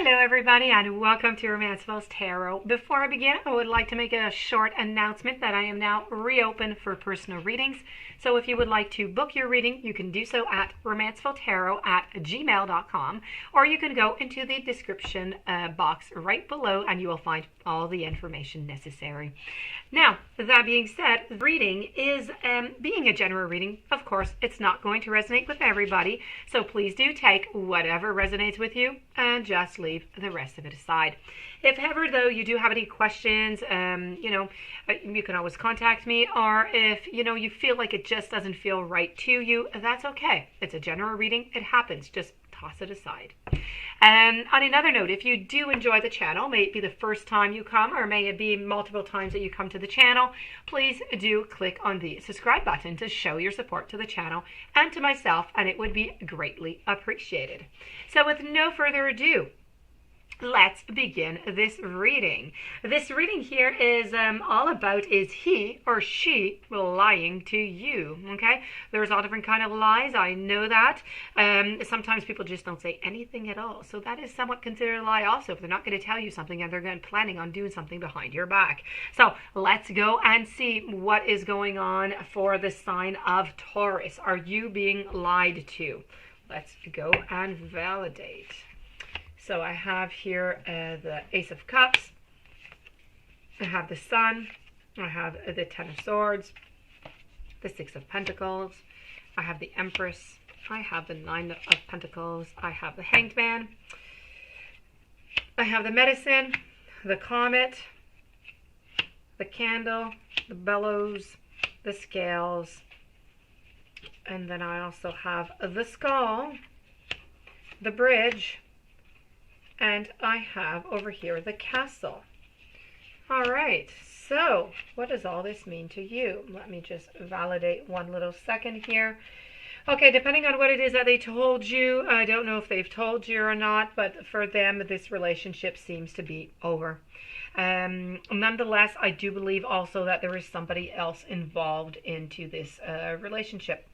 Hello everybody and welcome to Romancefull's Tarot. Before I begin, I would like to make a short announcement that I am now reopened for personal readings. So if you would like to book your reading, you can do so at romancefulltarot@gmail.com, or you can go into the description box right below and you will find all the information necessary. Now, that being said, reading is being a general reading. Of course, it's not going to resonate with everybody, so please do take whatever resonates with you and just leave the rest of it aside. If ever, though, you do have any questions, you can always contact me, or if, you feel like it just doesn't feel right to you, that's okay. It's a general reading. It happens. Just toss it aside. On another note, if you do enjoy the channel, may it be the first time you come or may it be multiple times that you come to the channel, please do click on the subscribe button to show your support to the channel and to myself, and it would be greatly appreciated. So with no further ado, let's begin this reading. This reading here is all about, is he or she lying to you? Okay, there's all different kind of lies. I know that. Sometimes people just don't say anything at all, so that is somewhat considered a lie also, if they're not going to tell you something and they're planning on doing something behind your back. So let's go and see what is going on for the sign of Taurus. Are you being lied to? Let's go and validate. So I have here the Ace of Cups, I have the Sun, I have the Ten of Swords, the Six of Pentacles, I have the Empress, I have the Nine of Pentacles, I have the Hanged Man, I have the Medicine, the Comet, the Candle, the Bellows, the Scales, and then I also have the Skull, the Bridge, and I have over here the Castle. All right, so what does all this mean to you? Let me just validate one little second here. Okay, depending on what it is that they told you, I don't know if they've told you or not, but for them, this relationship seems to be over. Nonetheless, I do believe also that there is somebody else involved into this relationship.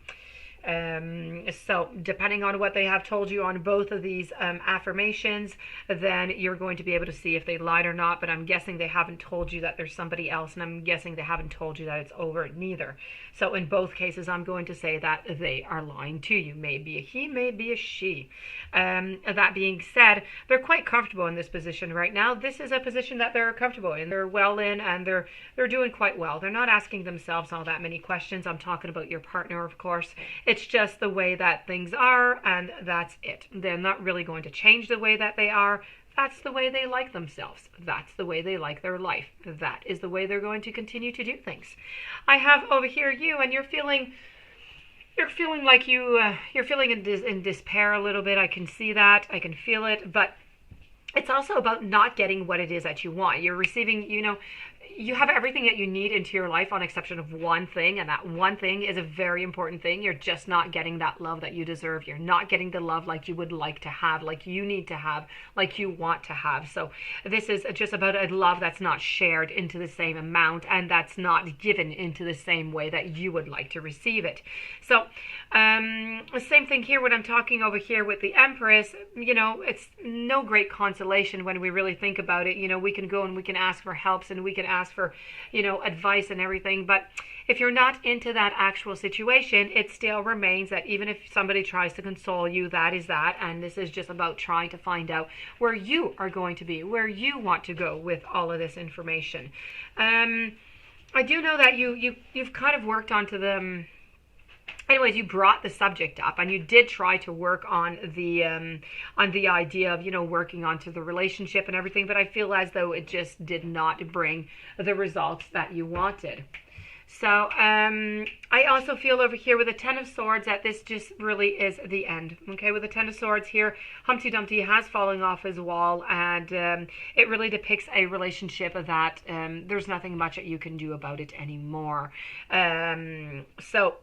So depending on what they have told you on both of these affirmations, then you're going to be able to see if they lied or not. But I'm guessing they haven't told you that there's somebody else, and I'm guessing they haven't told you that it's over neither. So in both cases, I'm going to say that they are lying to you. Maybe a he, maybe a she. That being said, they're quite comfortable in this position right now. This is a position that they're comfortable in. They're well in, and they're doing quite well. They're not asking themselves all that many questions. I'm talking about your partner, of course. It's just the way that things are, and that's it. They're not really going to change the way that they are. That's the way they like themselves. That's the way they like their life. That is the way they're going to continue to do things. I have over here you, and you're feeling like you're feeling in despair a little bit. I can see that. I can feel it, but it's also about not getting what it is that you want. You're receiving, you have everything that you need into your life on exception of one thing, and that one thing is a very important thing. You're just not getting that love that you deserve. You're not getting the love like you would like to have, like you need to have, like you want to have. So this is just about a love that's not shared into the same amount, and that's not given into the same way that you would like to receive it. So the same thing here when I'm talking over here with the Empress. It's no great consolation when we really think about it. We can go and we can ask for helps, and we can ask for advice and everything, but if you're not into that actual situation, it still remains that even if somebody tries to console you, that is that, and this is just about trying to find out where you are going to be, where you want to go with all of this information. I do know that you've kind of worked onto them. Anyways, you brought the subject up, and you did try to work on the idea of working onto the relationship and everything, but I feel as though it just did not bring the results that you wanted. So I also feel over here with the Ten of Swords that this just really is the end. Okay, with the Ten of Swords here, Humpty Dumpty has fallen off his wall, and it really depicts a relationship that there's nothing much that you can do about it anymore. So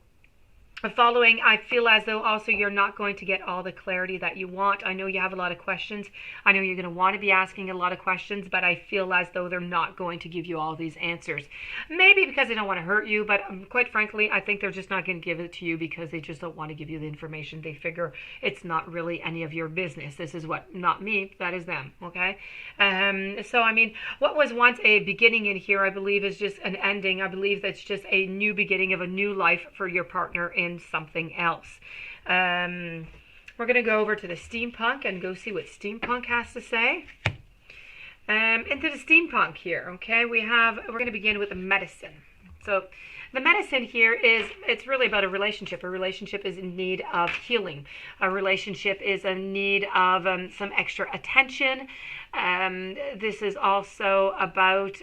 Following, I feel as though also you're not going to get all the clarity that you want. I know you have a lot of questions. I know you're going to want to be asking a lot of questions, but I feel as though they're not going to give you all these answers. Maybe because they don't want to hurt you, but quite frankly, I think they're just not going to give it to you because they just don't want to give you the information. They figure it's not really any of your business. This is what, not me, that is them, okay? So, I mean, what was once a beginning in here, I believe, is just an ending. I believe that's just a new beginning of a new life for your partner in something else. We're going to go over to the steampunk and go see what steampunk has to say. Into the steampunk here, okay, we're going to begin with the medicine. So the medicine here is, it's really about a relationship. A relationship is in need of healing. A relationship is in need of some extra attention. This is also about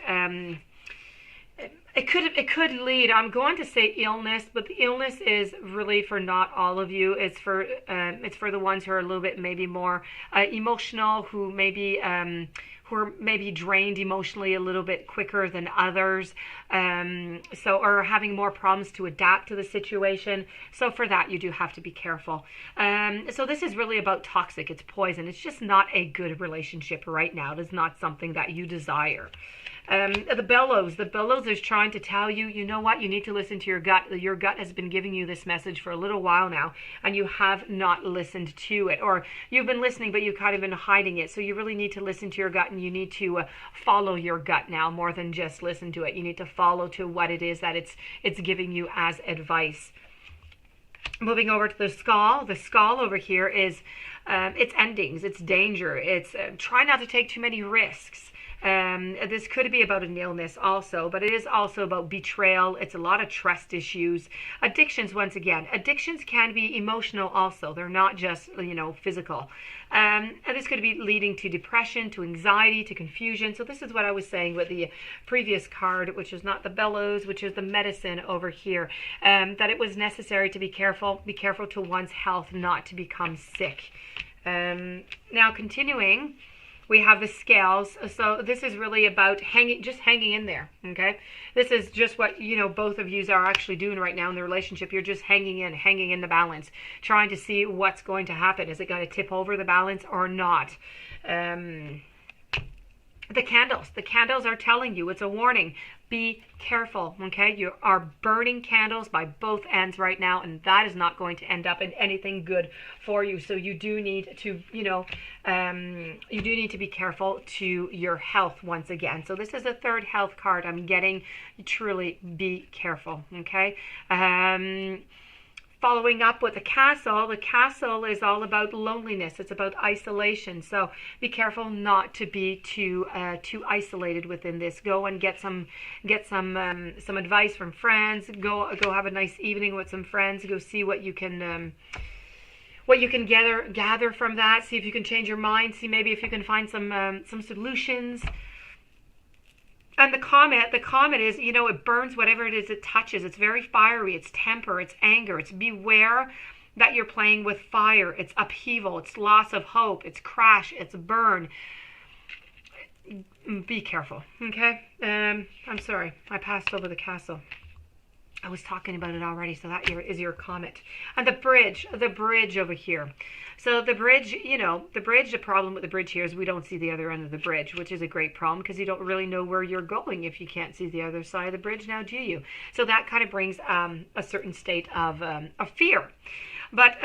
it could lead, I'm going to say illness, but the illness is really for not all of you. It's for the ones who are a little bit maybe more emotional, who are maybe drained emotionally a little bit quicker than others, or having more problems to adapt to the situation. So for that, you do have to be careful. So this is really about toxic. It's poison. It's just not a good relationship right now. It is not something that you desire. The bellows is trying to tell you, you know what, you need to listen to your gut. Your gut has been giving you this message for a little while now, and you have not listened to it, or you've been listening, but you've kind of been hiding it. So you really need to listen to your gut, and you need to follow your gut now more than just listen to it. You need to follow to what it is that it's giving you as advice. Moving over to the skull. The skull over here is it's endings, it's danger, it's try not to take too many risks. This could be about an illness also, but it is also about betrayal. It's a lot of trust issues. Addictions, once again. Addictions can be emotional also. They're not just, physical. And this could be leading to depression, to anxiety, to confusion. So this is what I was saying with the previous card, which is not the bellows, which is the medicine over here, that it was necessary to be careful to one's health, not to become sick. Now continuing, we have the scales. So this is really about hanging in there, okay? This is just what, both of you are actually doing right now in the relationship. You're just hanging in the balance, trying to see what's going to happen. Is it going to tip over the balance or not? The candles are telling you, it's a warning. Be careful, okay? You are burning candles by both ends right now, and that is not going to end up in anything good for you. So you do need to, be careful to your health once again. So this is a third health card I'm getting. Truly be careful, okay? Following up with the castle is all about loneliness. It's about isolation. So be careful not to be too isolated within this. Go and get some advice from friends. Go have a nice evening with some friends. Go see what you can gather from that. See if you can change your mind. See maybe if you can find some solutions. And the comet is, it burns whatever it is it touches. It's very fiery. It's temper. It's anger. It's beware that you're playing with fire. It's upheaval. It's loss of hope. It's crash. It's burn. Be careful, okay? I'm sorry. I passed over the castle. I was talking about it already, so that is your comet. And the bridge over here. So the bridge, the problem with the bridge here is we don't see the other end of the bridge, which is a great problem because you don't really know where you're going if you can't see the other side of the bridge now, do you? So that kind of brings a certain state of fear. But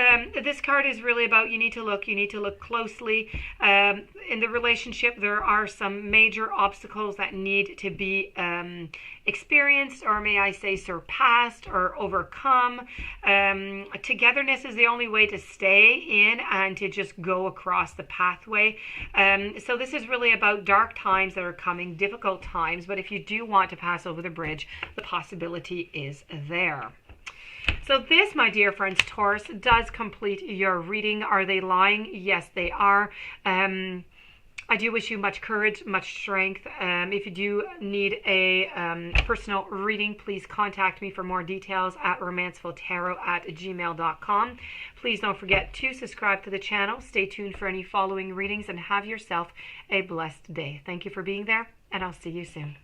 this card is really about you need to look closely. In the relationship, there are some major obstacles that need to be experienced, or may I say surpassed or overcome. Togetherness is the only way to stay in and to just go across the pathway. So this is really about dark times that are coming, difficult times, but if you do want to pass over the bridge, the possibility is there. So this, my dear friends, Taurus, does complete your reading. Are they lying? Yes, they are. I do wish you much courage, much strength. If you do need a personal reading, please contact me for more details at romancefulltarot@gmail.com. Please don't forget to subscribe to the channel. Stay tuned for any following readings and have yourself a blessed day. Thank you for being there, and I'll see you soon.